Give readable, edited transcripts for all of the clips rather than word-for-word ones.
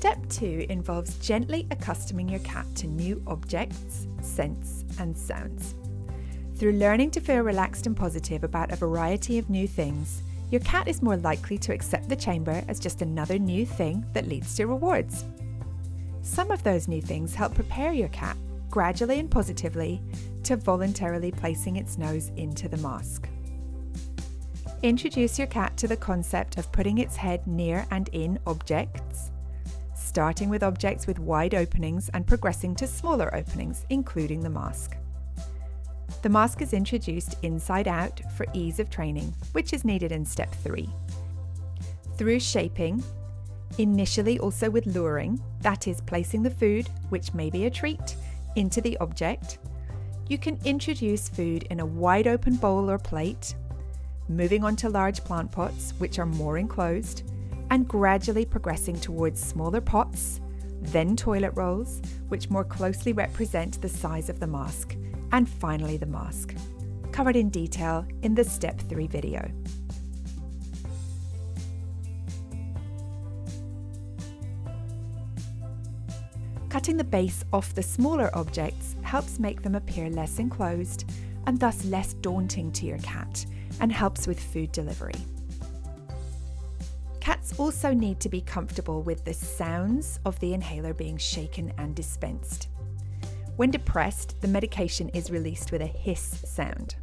Step 2 involves gently accustoming your cat to new objects, scents, and sounds. Through learning to feel relaxed and positive about a variety of new things, your cat is more likely to accept the chamber as just another new thing that leads to rewards. Some of those new things help prepare your cat, gradually and positively, to voluntarily placing its nose into the mask. Introduce your cat to the concept of putting its head near and in objects, starting with objects with wide openings and progressing to smaller openings, including the mask. The mask is introduced inside out for ease of training, which is needed in step 3. Through shaping, initially also with luring, that is placing the food, which may be a treat, into the object, you can introduce food in a wide open bowl or plate, moving on to large plant pots, which are more enclosed, and gradually progressing towards smaller pots, then toilet rolls, which more closely represent the size of the mask, and finally the mask, covered in detail in the Step 3 video. Cutting the base off the smaller objects helps make them appear less enclosed and thus less daunting to your cat, and helps with food delivery. Cats also need to be comfortable with the sounds of the inhaler being shaken and dispensed. When depressed, the medication is released with a hiss sound,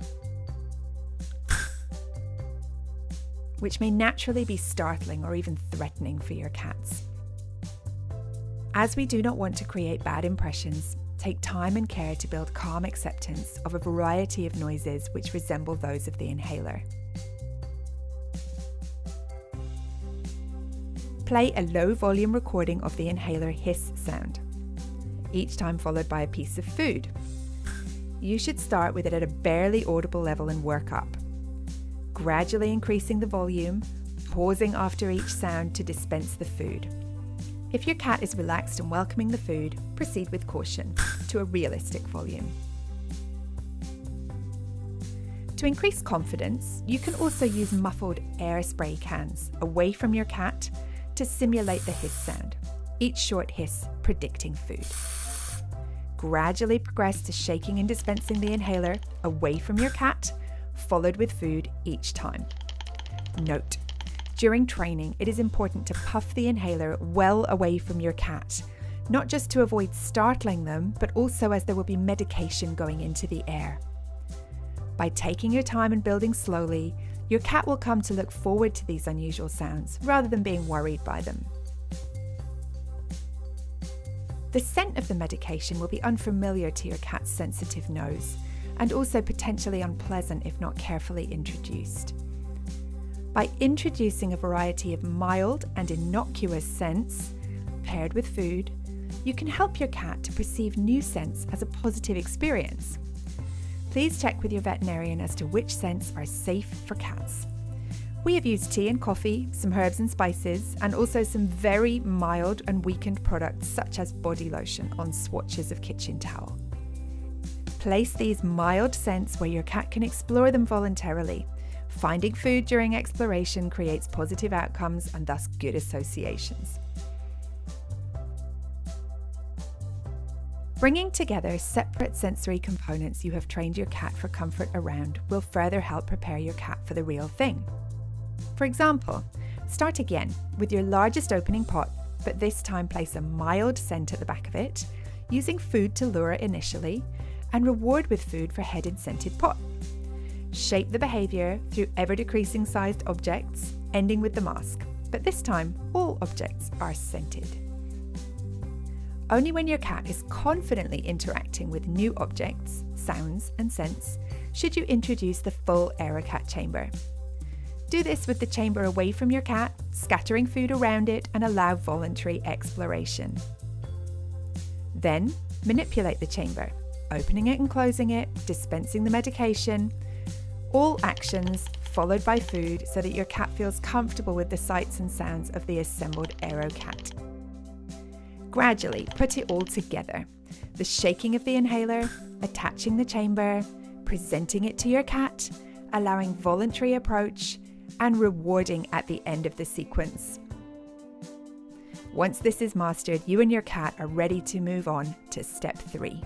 which may naturally be startling or even threatening for your cats. As we do not want to create bad impressions, take time and care to build calm acceptance of a variety of noises which resemble those of the inhaler. Play a low volume recording of the inhaler hiss sound, each time followed by a piece of food. You should start with it at a barely audible level and work up, gradually increasing the volume, pausing after each sound to dispense the food. If your cat is relaxed and welcoming the food, proceed with caution to a realistic volume. To increase confidence, you can also use muffled air spray cans away from your cat to simulate the hiss sound, each short hiss predicting food. Gradually progress to shaking and dispensing the inhaler away from your cat, followed with food each time. Note: during training, it is important to puff the inhaler well away from your cat, not just to avoid startling them, but also as there will be medication going into the air. By taking your time and building slowly, your cat will come to look forward to these unusual sounds rather than being worried by them. The scent of the medication will be unfamiliar to your cat's sensitive nose, and also potentially unpleasant if not carefully introduced. By introducing a variety of mild and innocuous scents paired with food, you can help your cat to perceive new scents as a positive experience. Please check with your veterinarian as to which scents are safe for cats. We have used tea and coffee, some herbs and spices, and also some very mild and weakened products such as body lotion on swatches of kitchen towel. Place these mild scents where your cat can explore them voluntarily. Finding food during exploration creates positive outcomes and thus good associations. Bringing together separate sensory components you have trained your cat for comfort around will further help prepare your cat for the real thing. For example, start again with your largest opening pot, but this time place a mild scent at the back of it, using food to lure initially, and reward with food for head and scented pot. Shape the behaviour through ever-decreasing sized objects, ending with the mask, but this time all objects are scented. Only when your cat is confidently interacting with new objects, sounds and scents should you introduce the full AeroKat Chamber. Do this with the chamber away from your cat, scattering food around it, and allow voluntary exploration. Then manipulate the chamber, opening it and closing it, dispensing the medication, all actions followed by food so that your cat feels comfortable with the sights and sounds of the assembled AeroKat. Gradually put it all together. The shaking of the inhaler, attaching the chamber, presenting it to your cat, allowing voluntary approach, and rewarding at the end of the sequence. Once this is mastered, you and your cat are ready to move on to step 3.